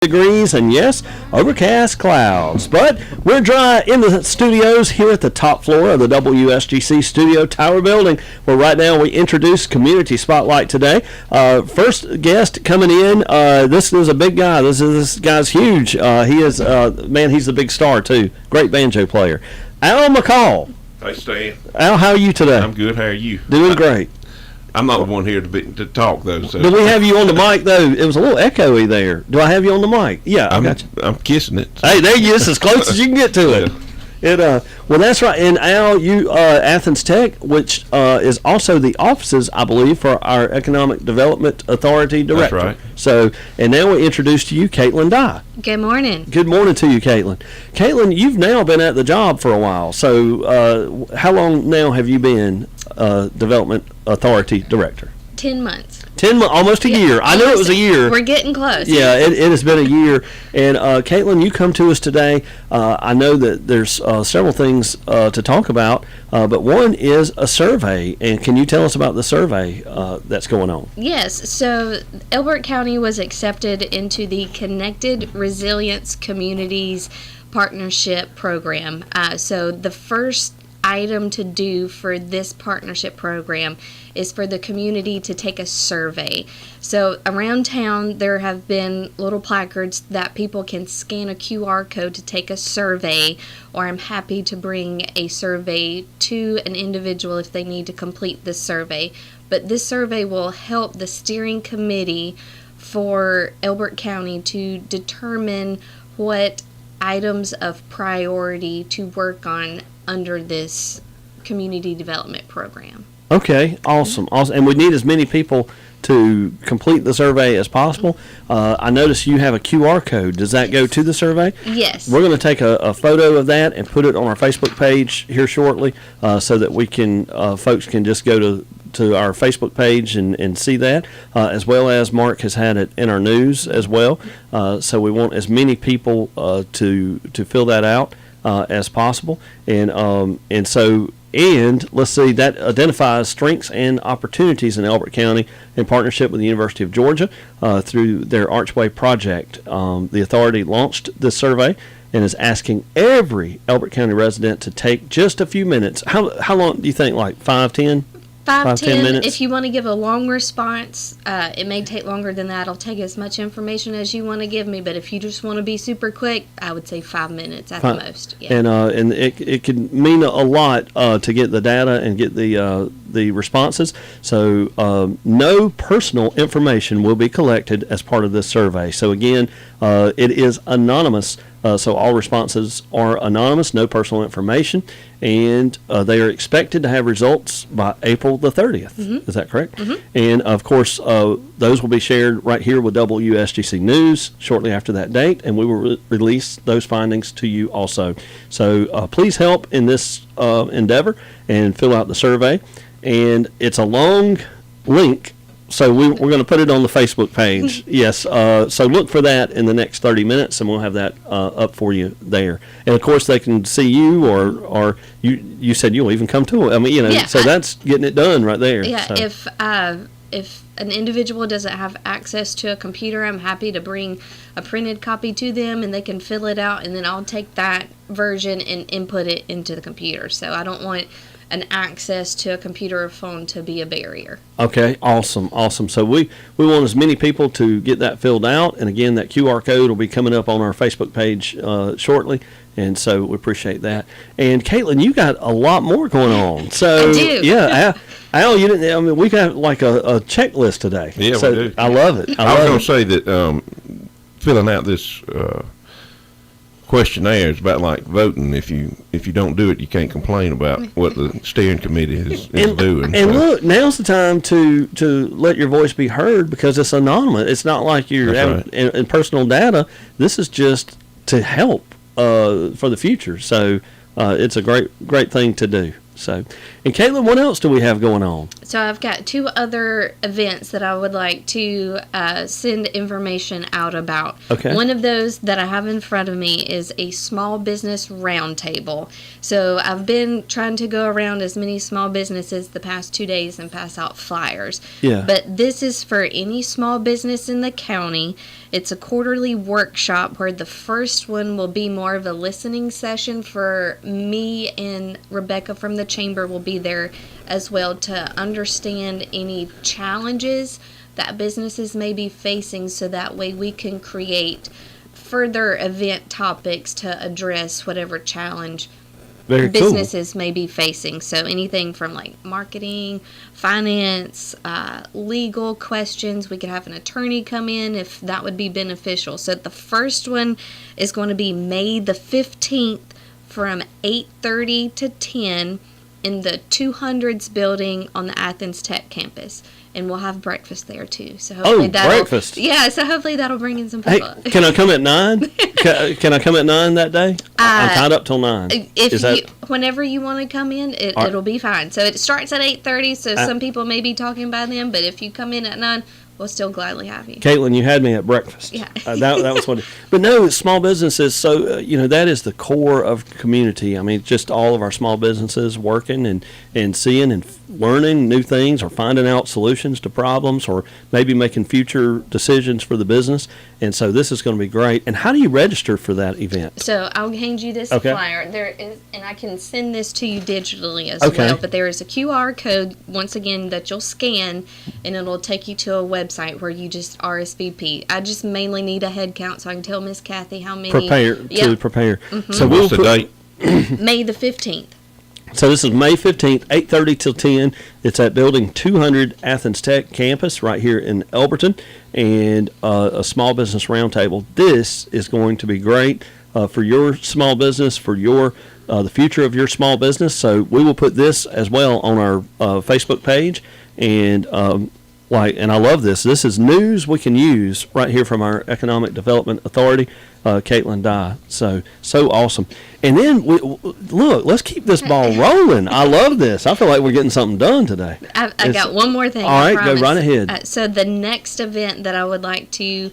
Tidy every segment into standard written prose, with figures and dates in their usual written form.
degrees and yes, overcast clouds. But we're dry in the studios here at the top floor of the WSGC Studio Tower building, where right now we introduce Community Spotlight today. First guest coming in, this is a big guy. This guy's huge. He is, he's the big star too. Great banjo player. Al McCall. Hey, Stan. Al, how are you today? I'm good. How are you? Doing great. I'm not the one here to talk, though. So. Do we have you on the mic, though? It was a little echoey there. Do I have you on the mic? Yeah, I got you. I'm kissing it. Hey, there you is, as close as you can get to it. Well, that's right. And Al, you Athens Tech, which is also the offices, I believe, for our Economic Development Authority Director. That's right. So, and now we introduce to you Caitlin Dye. Good morning. Good morning to you, Caitlin. Caitlin, you've now been at the job for a while. So, how long now have you been Development Authority Director? 10 months. 10 months, almost a year. I knew it was a year. We're getting close. Yeah, it has been a year. And Caitlin, you come to us today. I know that there's several things to talk about, but one is a survey. And can you tell us about the survey that's going on? Yes. So Elbert County was accepted into the Connected Resilience Communities Partnership Program. So the first item to do for this partnership program is for the community to take a survey. So around town there have been little placards that people can scan a QR code to take a survey, or I'm happy to bring a survey to an individual if they need to complete this survey. But this survey will help the steering committee for Elbert County to determine what items of priority to work on under this community development program. Okay, awesome. And we need as many people to complete the survey as possible. I notice you have a QR code. Does that go to the survey? Yes. We're going to take a photo of that and put it on our Facebook page here shortly, so that we can folks can just go to our Facebook page and see that, as well as Mark has had it in our news as well. So we want as many people to fill that out as possible, and so let's see, that identifies strengths and opportunities in Elbert County in partnership with the University of Georgia through their Archway project. The authority launched this survey and is asking every Elbert County resident to take just a few minutes. How long do you think? Like 5, 10? 10 minutes. If you want to give a long response, it may take longer than that. I'll take as much information as you want to give me, but if you just want to be super quick, I would say 5 minutes at the most. Yeah. And it can mean a lot to get the data and get the responses. So no personal information will be collected as part of this survey. So again, it is anonymous. So all responses are anonymous, no personal information, and they are expected to have results by April the 30th. Mm-hmm. Is that correct? Mm-hmm. And of course, those will be shared right here with WSGC News shortly after that date, and we will release those findings to you also. So please help in this endeavor and fill out the survey. And it's a long link, so we're going to put it on the Facebook page. Yes, so look for that in the next 30 minutes, and we'll have that up for you there. And of course, they can see you, or you said you'll even come to it. I mean, yeah, so that's getting it done right there. Yeah, so. If an individual doesn't have access to a computer, I'm happy to bring a printed copy to them, and they can fill it out, and then I'll take that version and input it into the computer. So I don't want an access to a computer or phone to be a barrier. Okay, awesome. So we want as many people to get that filled out, and again, that QR code will be coming up on our Facebook page shortly, and so we appreciate that. And Caitlin, you got a lot more going on. So I do. Yeah, Al, you didn't. I mean, we got like a checklist today. Yeah, so we do. I love it. I was going to say that filling out this questionnaire is about like voting. If you don't do it, you can't complain about what the steering committee is doing. And look, now's the time to let your voice be heard, because it's anonymous. It's not like you're in personal data. This is just to help for the future. So it's a great thing to do. So, and Caitlin, what else do we have going on? So I've got 2 other events that I would like to send information out about. Okay. One of those that I have in front of me is a small business roundtable. So I've been trying to go around as many small businesses the past 2 days and pass out flyers. Yeah. But this is for any small business in the county. It's a quarterly workshop where the first one will be more of a listening session for me, and Rebecca from the chamber will be there as well to understand any challenges that businesses may be facing, so that way we can create further event topics to address whatever challenge Very cool. businesses may be facing. So anything from like marketing, finance, legal questions. We could have an attorney come in if that would be beneficial. So the first one is going to be May the 15th from 8:30 to 10 in the 200s building on the Athens Tech campus. And we'll have breakfast there too. So hopefully breakfast. Yeah, so hopefully that'll bring in some Hey, people. can I come at 9? Can I come at 9 that day? I'm tied up till 9. Whenever you want to come in, it'll be fine. So it starts at 8:30. So some people may be talking by then, but if you come in at 9, we'll still gladly have you. Caitlin, you had me at breakfast. Yeah. That was what. But no, small businesses. So that is the core of community. I mean, just all of our small businesses working and seeing and learning new things, or finding out solutions to problems, or maybe making future decisions for the business. And so this is going to be great. And how do you register for that event? So I'll hand you this Okay. flyer. There is, and I can send this to you digitally as Okay. well. But there is a QR code once again that you'll scan, and it'll take you to a website where you just RSVP. I just mainly need a head count so I can tell Miss Kathy how many. Prepare. Mm-hmm. So What's the date? May the 15th. So this is May 15th, 8:30 till 10. It's at Building 200 Athens Tech campus right here in Elberton, and a small business roundtable. This is going to be great for your small business, for your the future of your small business. So we will put this as well on our Facebook page, and and I love this. This is news we can use right here from our Economic Development Authority, Caitlin Dye. So awesome. And then, look, let's keep this ball rolling. I love this. I feel like we're getting something done today. I got one more thing. All right, I go promise. right ahead. So the next event that I would like to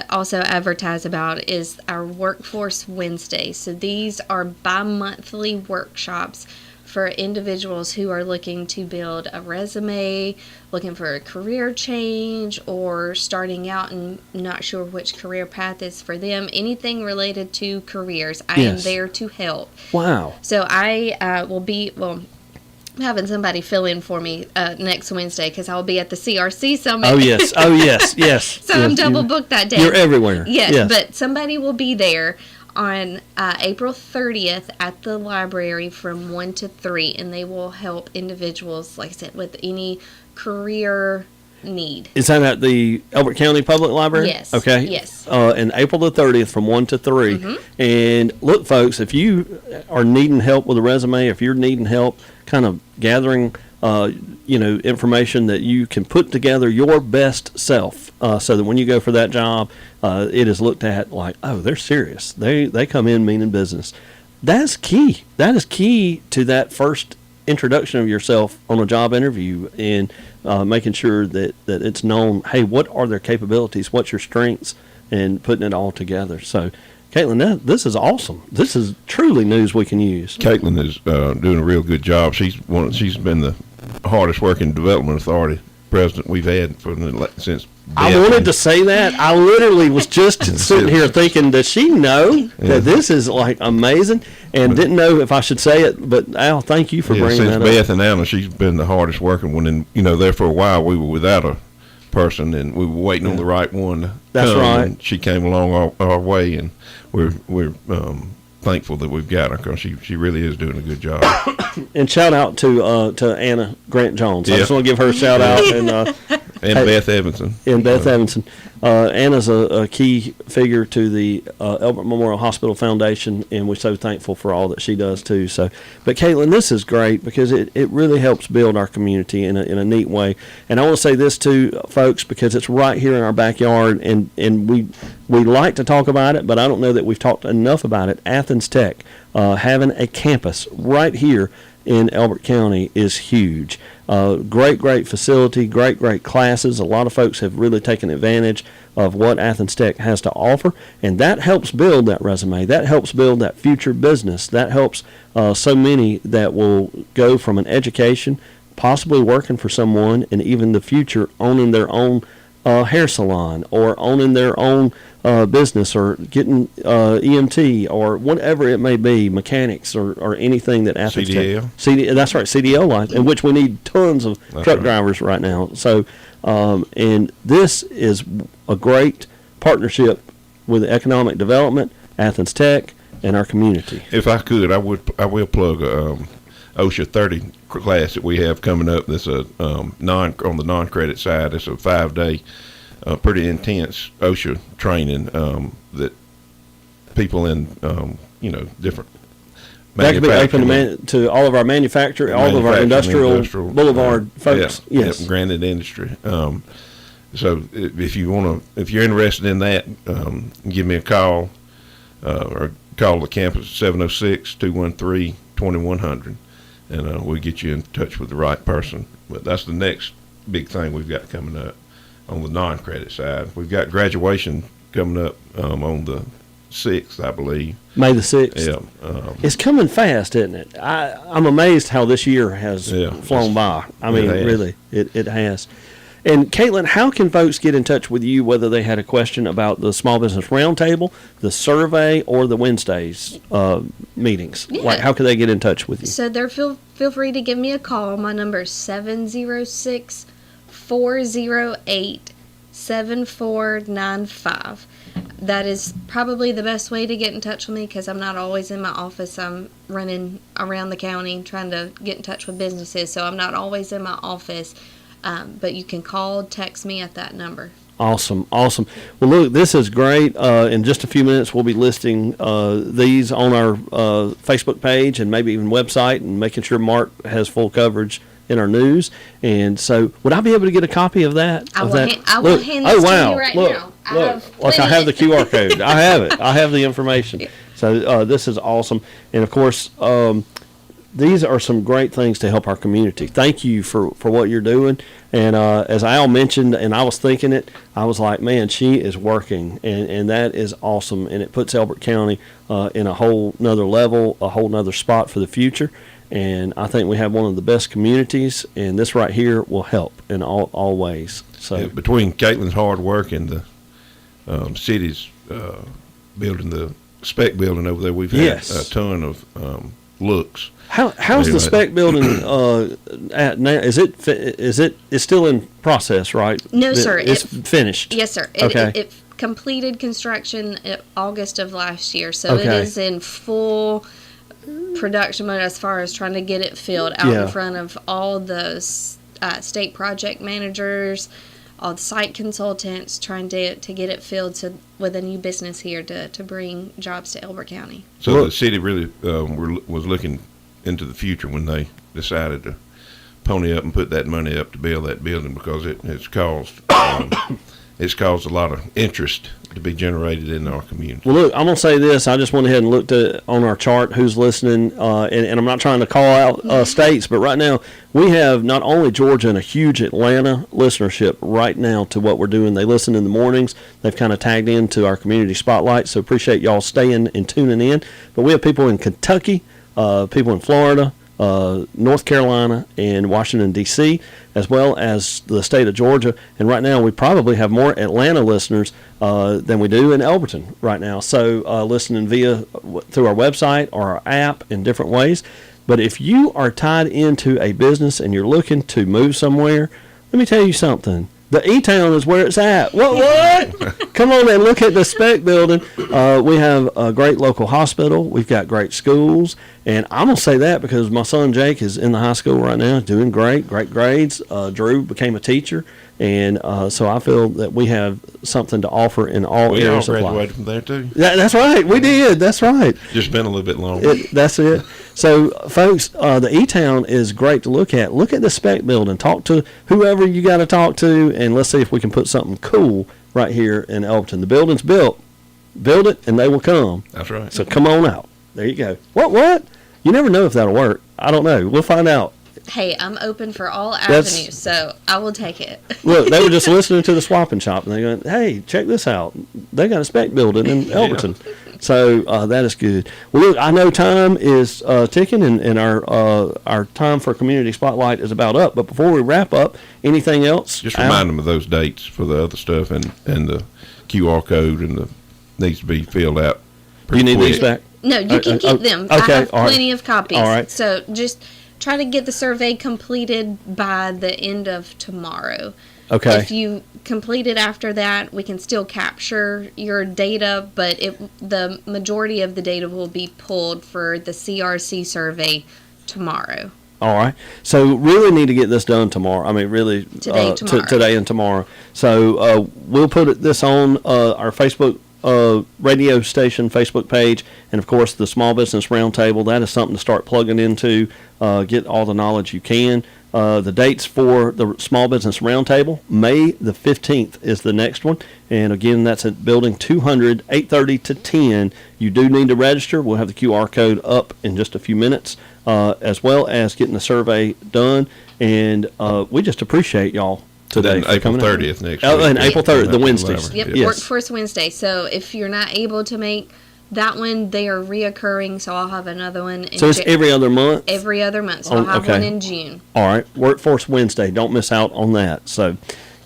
also advertise about is our Workforce Wednesday. So these are bi-monthly workshops for individuals who are looking to build a resume, looking for a career change, or starting out and not sure which career path is for them. Anything related to careers, I am Yes. there to help. Wow. So I will be, I'm having somebody fill in for me next Wednesday because I'll be at the CRC Summit. Oh, yes. Oh, yes. Yes. So yes. I'm double booked that day. You're everywhere. Yes, but somebody will be there on April 30th at the library from 1 to 3, and they will help individuals, like I said, with any career need. Is that at the Elbert County Public Library? Yes. Okay. Yes. And April the 30th from 1 to 3. Mm-hmm. And look, folks, if you are needing help with a resume, if you're needing help kind of gathering, information that you can put together your best self, so that when you go for that job, it is looked at like, oh, they're serious. They come in meaning business. That's key. That is key to that first introduction of yourself on a job interview, and making sure that it's known, hey, what are their capabilities, what's your strengths, and putting it all together. So, Caitlin, this is awesome. This is truly news we can use. Caitlin is doing a real good job. She's been the hardest working development authority president we've had since. I wanted to say that. I literally was just sitting here thinking, does she know that this is like amazing? And didn't know if I should say it, but Al, thank you for bringing that up. Since Beth and Anna, she's been the hardest working one. And, there for a while we were without a person, and we were waiting on the right one to That's come. right. And she came along our way, and we're thankful that we've got her, because she really is doing a good job. And shout out to Anna Grant Jones. I Yeah. just want to give her a shout out. And And Beth Evanson. And Beth Evanson. Anna's a key figure to the Elbert Memorial Hospital Foundation, and we're so thankful for all that she does too. So, but Caitlin, this is great because it really helps build our community in a neat way. And I want to say this too, folks, because it's right here in our backyard, and we like to talk about it, but I don't know that we've talked enough about it. Athens Tech having a campus right here in Elbert County is huge. Great facility, great classes. A lot of folks have really taken advantage of what Athens Tech has to offer, and that helps build that resume. That helps build that future business. That helps so many that will go from an education, possibly working for someone, and even the future owning their own hair salon or owning their own business or getting EMT or whatever it may be, mechanics or anything that Athens CDL. That's right, CDL life, in which we need tons of truck drivers right now. So, and this is a great partnership with economic development, Athens Tech, and our community. If I could, I will plug OSHA 30 class that we have coming up. That's a on the non-credit side. It's a 5-day, pretty intense OSHA training that people in different. That could be open to all of our all of our industrial boulevard folks. Yes, granted industry. So if you're interested in that, give me a call or call the campus 706-213-2100, and we'll get you in touch with the right person. But that's the next big thing we've got coming up on the non-credit side. We've got graduation coming up on the 6th, I believe. May the 6th. Yeah. It's coming fast, isn't it? I'm amazed how this year has flown by. I mean, really, it has. And Caitlin, how can folks get in touch with you, whether they had a question about the Small Business Roundtable, the survey, or the Wednesdays meetings? Yeah. Like, how can they get in touch with you? So feel free to give me a call. My number is 706-408-7495. That is probably the best way to get in touch with me because I'm not always in my office. I'm running around the county trying to get in touch with businesses, so I'm not always in my office. But you can text me at that number. Awesome. Well, look, this is great. In just a few minutes, we'll be listing these on our Facebook page and maybe even website, and making sure Mark has full coverage in our news. And so, would I be able to get a copy of that? I will hand this to you right now. I have the QR code. I have it. I have the information. So this is awesome. And of course, these are some great things to help our community. Thank you for what you're doing. And as Al mentioned, and I was thinking it, I was like, man, she is working. And that is awesome. And it puts Elbert County in a whole nother level, a whole nother spot for the future. And I think we have one of the best communities, and this right here will help in all ways. So between Caitlin's hard work and the city's building, the spec building over there, we've had a ton of looks. How's the spec building at now? Is it's still in process, right? No, sir. It's finished. Yes, sir. It completed construction in August of last year, so it is in full production mode as far as trying to get it filled out in front of all the state project managers, all the site consultants, trying to get it filled with a new business here to bring jobs to Elbert County. So the city really was looking into the future when they decided to pony up and put that money up to build that building, because it's caused a lot of interest to be generated in our community. Well, look, I'm going to say this. I just went ahead and looked on our chart who's listening, and I'm not trying to call out states, but right now we have not only Georgia and a huge Atlanta listenership right now to what we're doing. They listen in the mornings. They've kind of tagged into our community spotlight, so appreciate y'all staying and tuning in. But we have people in Kentucky, people in Florida, North Carolina, and Washington, D.C., as well as the state of Georgia. And right now we probably have more Atlanta listeners than we do in Elberton right now. So listening through our website or our app in different ways. But if you are tied into a business and you're looking to move somewhere, let me tell you something. The E-Town is where it's at. What? Come on and look at the spec building. We have a great local hospital. We've got great schools. And I'm going to say that because my son Jake is in the high school right now, doing great grades. Drew became a teacher. And so I feel that we have something to offer in all areas of life. We all graduated from there, too. That's right. We did. That's right. Just been a little bit longer. That's it. So, folks, the E-Town is great to look at. Look at the spec building. Talk to whoever you got to talk to, and let's see if we can put something cool right here in Elberton. The building's built. Build it, and they will come. That's right. So come on out. There you go. What? You never know if that'll work. I don't know. We'll find out. Hey, I'm open for all That's- avenues, so I will take it. Look, they were just listening to the swapping shop, and they going, "Hey, check this out! They got a spec building in Elberton." So that is good. Well, look, I know time is ticking, and our time for community spotlight is about up. But before we wrap up, anything else? Just Al? remind them of those dates for the other stuff and the QR code and the needs to be filled out. You pretty need these quick. back. No, you can keep them. I okay, have all right. plenty of copies. All right. So just try to get the survey completed by the end of tomorrow. Okay. If you complete it after that, we can still capture your data, but the majority of the data will be pulled for the CRC survey tomorrow. All right. So really need to get this done tomorrow. I mean, really Today, tomorrow. today and tomorrow. So we'll put this on our Facebook radio station Facebook page, and of course the Small Business Roundtable. That is something to start plugging into. Get all the knowledge you can. The dates for the Small Business Roundtable, May the 15th is the next one. And again, that's at Building 200, 8:30 to 10. You do need to register. We'll have the QR code up in just a few minutes, as well as getting the survey done. And we just appreciate y'all today. Then for April coming out. 30th next Oh, week. and April 3rd, the Wednesdays. Yep, Yes. Workforce Wednesday. So if you're not able to make that one, they are reoccurring, so I'll have another one in So it's every other month? every other month. So Oh, I'll have okay. one in June. All right, Workforce Wednesday. Don't miss out on that. So,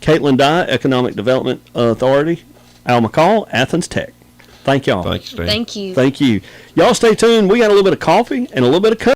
Caitlin Dye, Economic Development Authority, Al McCall, Athens Tech. Thank y'all. Thank you, Stan. Thank you. Thank you. Y'all stay tuned. We got a little bit of coffee and a little bit of